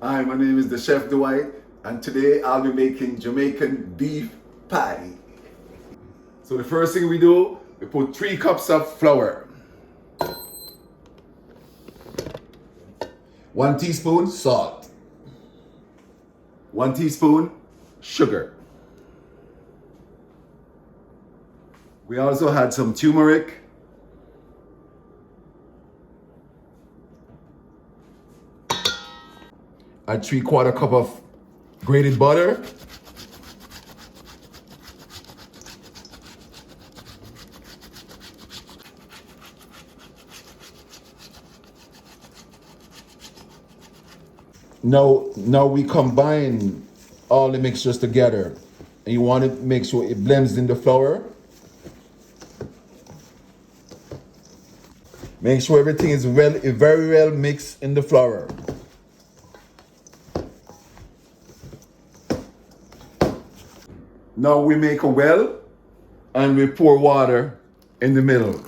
Hi, my name is the Chef Dwight, and today I'll be making Jamaican beef patty. So the first thing we do, we put 3 cups of flour, 1 teaspoon salt, 1 teaspoon sugar. We also had some turmeric, a 3/4 cup of grated butter, now we combine all the mixtures together, and you want to make sure it blends in the flour. Make sure everything is very well mixed in the flour. Now we make a well and we pour water in the middle.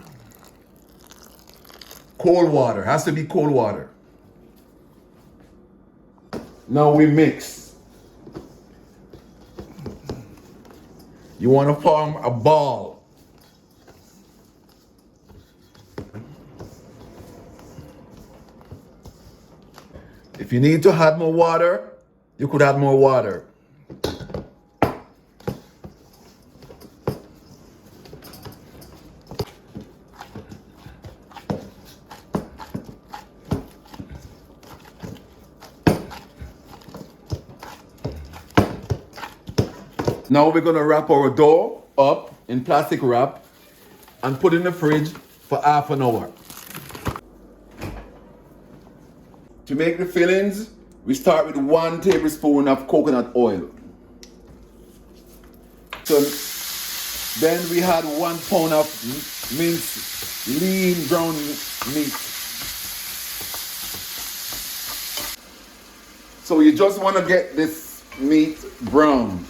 Cold water, has to be cold water. Now we mix. You want to form a ball. If you need to add more water, you could add more water. Now we're gonna wrap our dough up in plastic wrap and put it in the fridge for half an hour. To make the fillings, we start with 1 tablespoon of coconut oil. So then we had 1 pound of minced lean ground meat. So you just want to get this meat brown.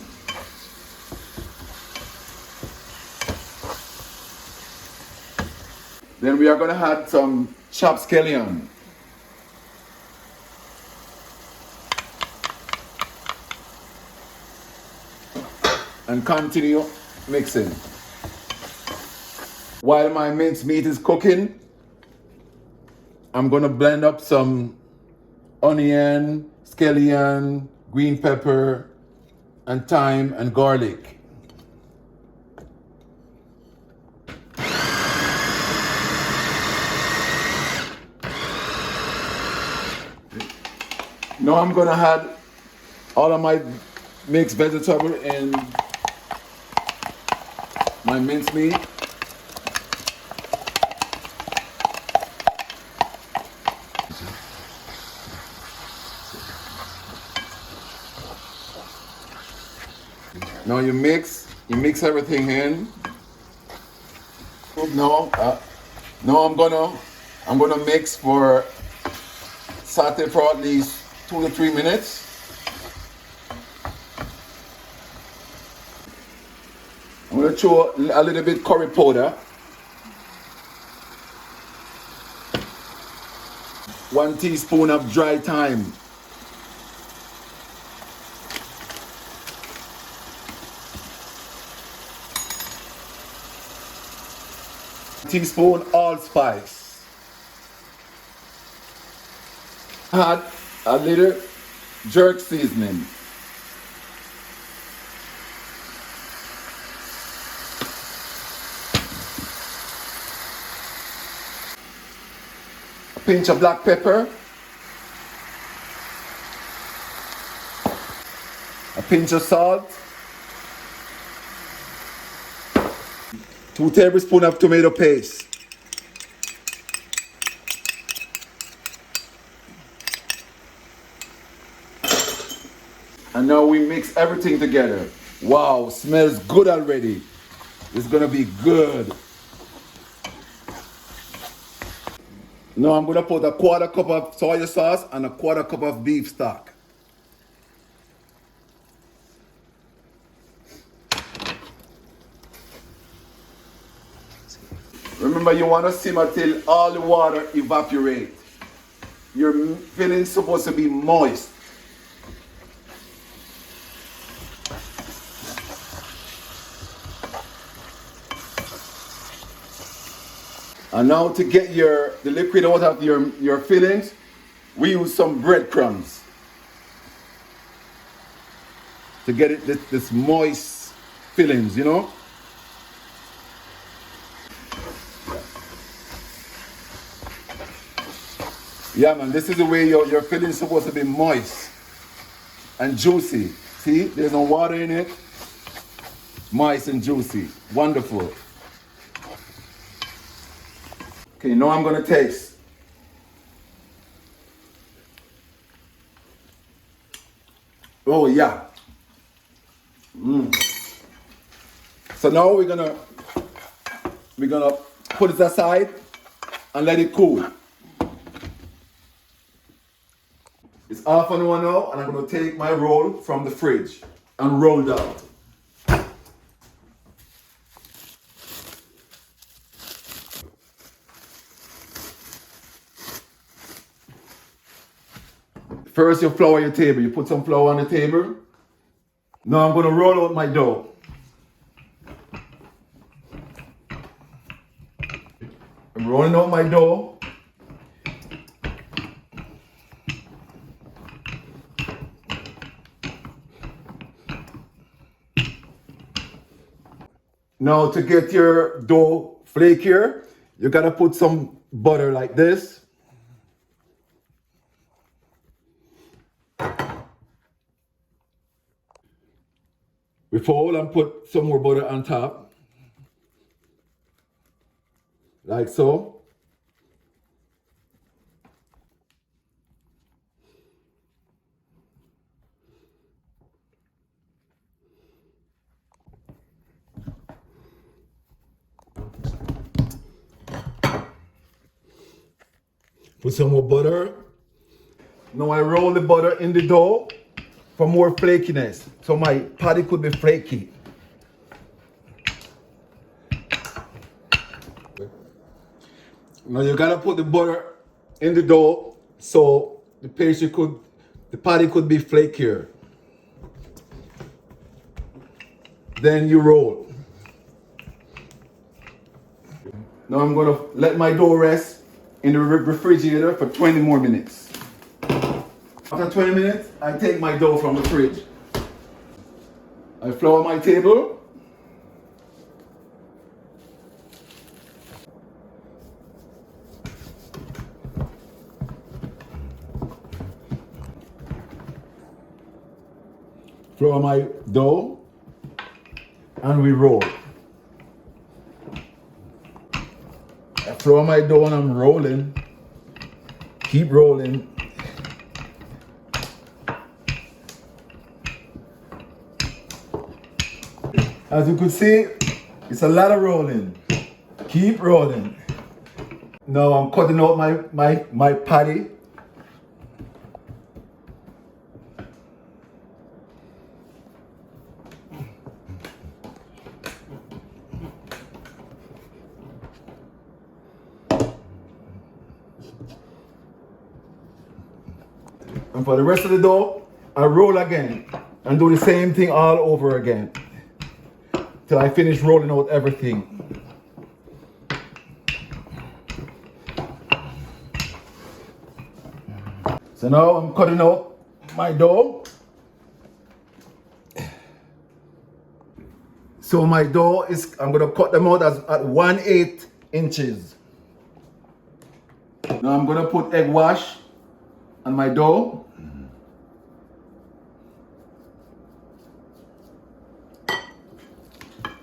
Then we are going to add some chopped scallion. And continue mixing. While my minced meat is cooking, I'm going to blend up some onion, scallion, green pepper, and thyme and garlic. Now I'm gonna add all of my mixed vegetable and my minced meat. Now you mix everything in. Now I'm gonna mix for saute for at least 2 to 3 minutes. I'm going to throw a little bit curry powder. 1 teaspoon of dry thyme. Teaspoon allspice. Add a little jerk seasoning. A pinch of black pepper. A pinch of salt. 2 tablespoons of tomato paste. And now we mix everything together. Wow, smells good already. It's gonna be good. Now I'm gonna put a 1/4 cup of soy sauce and a 1/4 cup of beef stock. Remember, you want to simmer till all the water evaporates. Your filling's supposed to be moist. And now to get the liquid out of your fillings, we use some breadcrumbs to get it this moist fillings, you know. Yeah, man, this is the way your fillings is supposed to be moist and juicy. See, there's no water in it. Moist and juicy. Wonderful. Okay, now I'm gonna taste. Oh yeah. So now we're gonna put it aside and let it cool. It's half an hour now, and I'm gonna take my roll from the fridge and roll it out. First, you flour your table. You put some flour on the table. Now I'm gonna roll out my dough. I'm rolling out my dough. Now to get your dough flakier, you gotta put some butter like this. We fold and put some more butter on top. Like so. Put some more butter. Now I roll the butter in the dough for more flakiness. So my patty could be flaky. Now you gotta put the butter in the dough so the patty could be flakier. Then you roll. Now I'm gonna let my dough rest in the refrigerator for 20 more minutes. After 20 minutes, I take my dough from the fridge. I flour my table. Flour my dough, and we roll. I flour my dough and I'm rolling. Keep rolling. As you could see, it's a lot of rolling. Keep rolling. Now I'm cutting out my patty. And for the rest of the dough, I roll again and do the same thing all over again till I finish rolling out everything. So now I'm cutting out my dough. So my dough I'm gonna cut them out at 1/8 inches. Now I'm gonna put egg wash on my dough.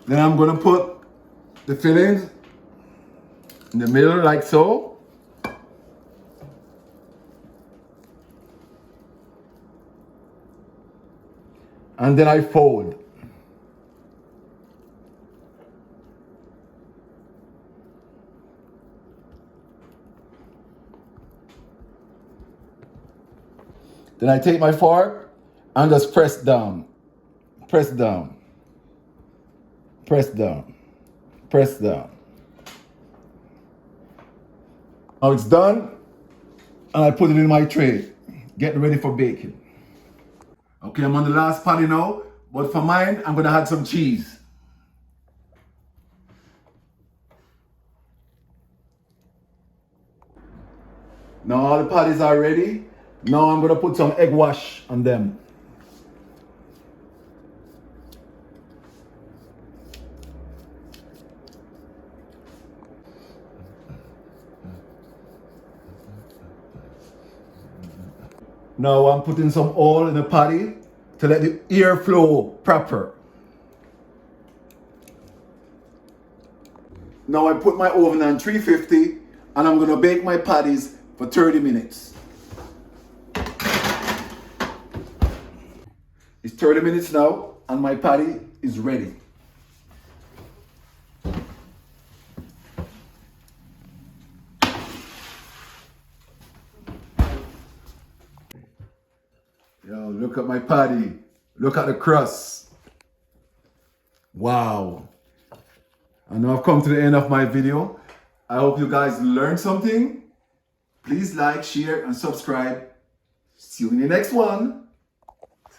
Then I'm gonna put the fillings in the middle like so. And then I fold. Then I take my fork and just press down. Press down. Press down. Press down. Now it's done, and I put it in my tray. Get ready for baking. Okay, I'm on the last patty now, but for mine, I'm gonna add some cheese. Now all the patties are ready. Now I'm gonna put some egg wash on them. Now I'm putting some oil in the patty to let the air flow proper. Now I put my oven on 350 and I'm gonna bake my patties for 30 minutes. It's 30 minutes now and my patty is ready. Yo, look at my patty. Look at the crust. Wow. I know I've come to the end of my video. I hope you guys learned something. Please like, share, and subscribe. See you in the next one.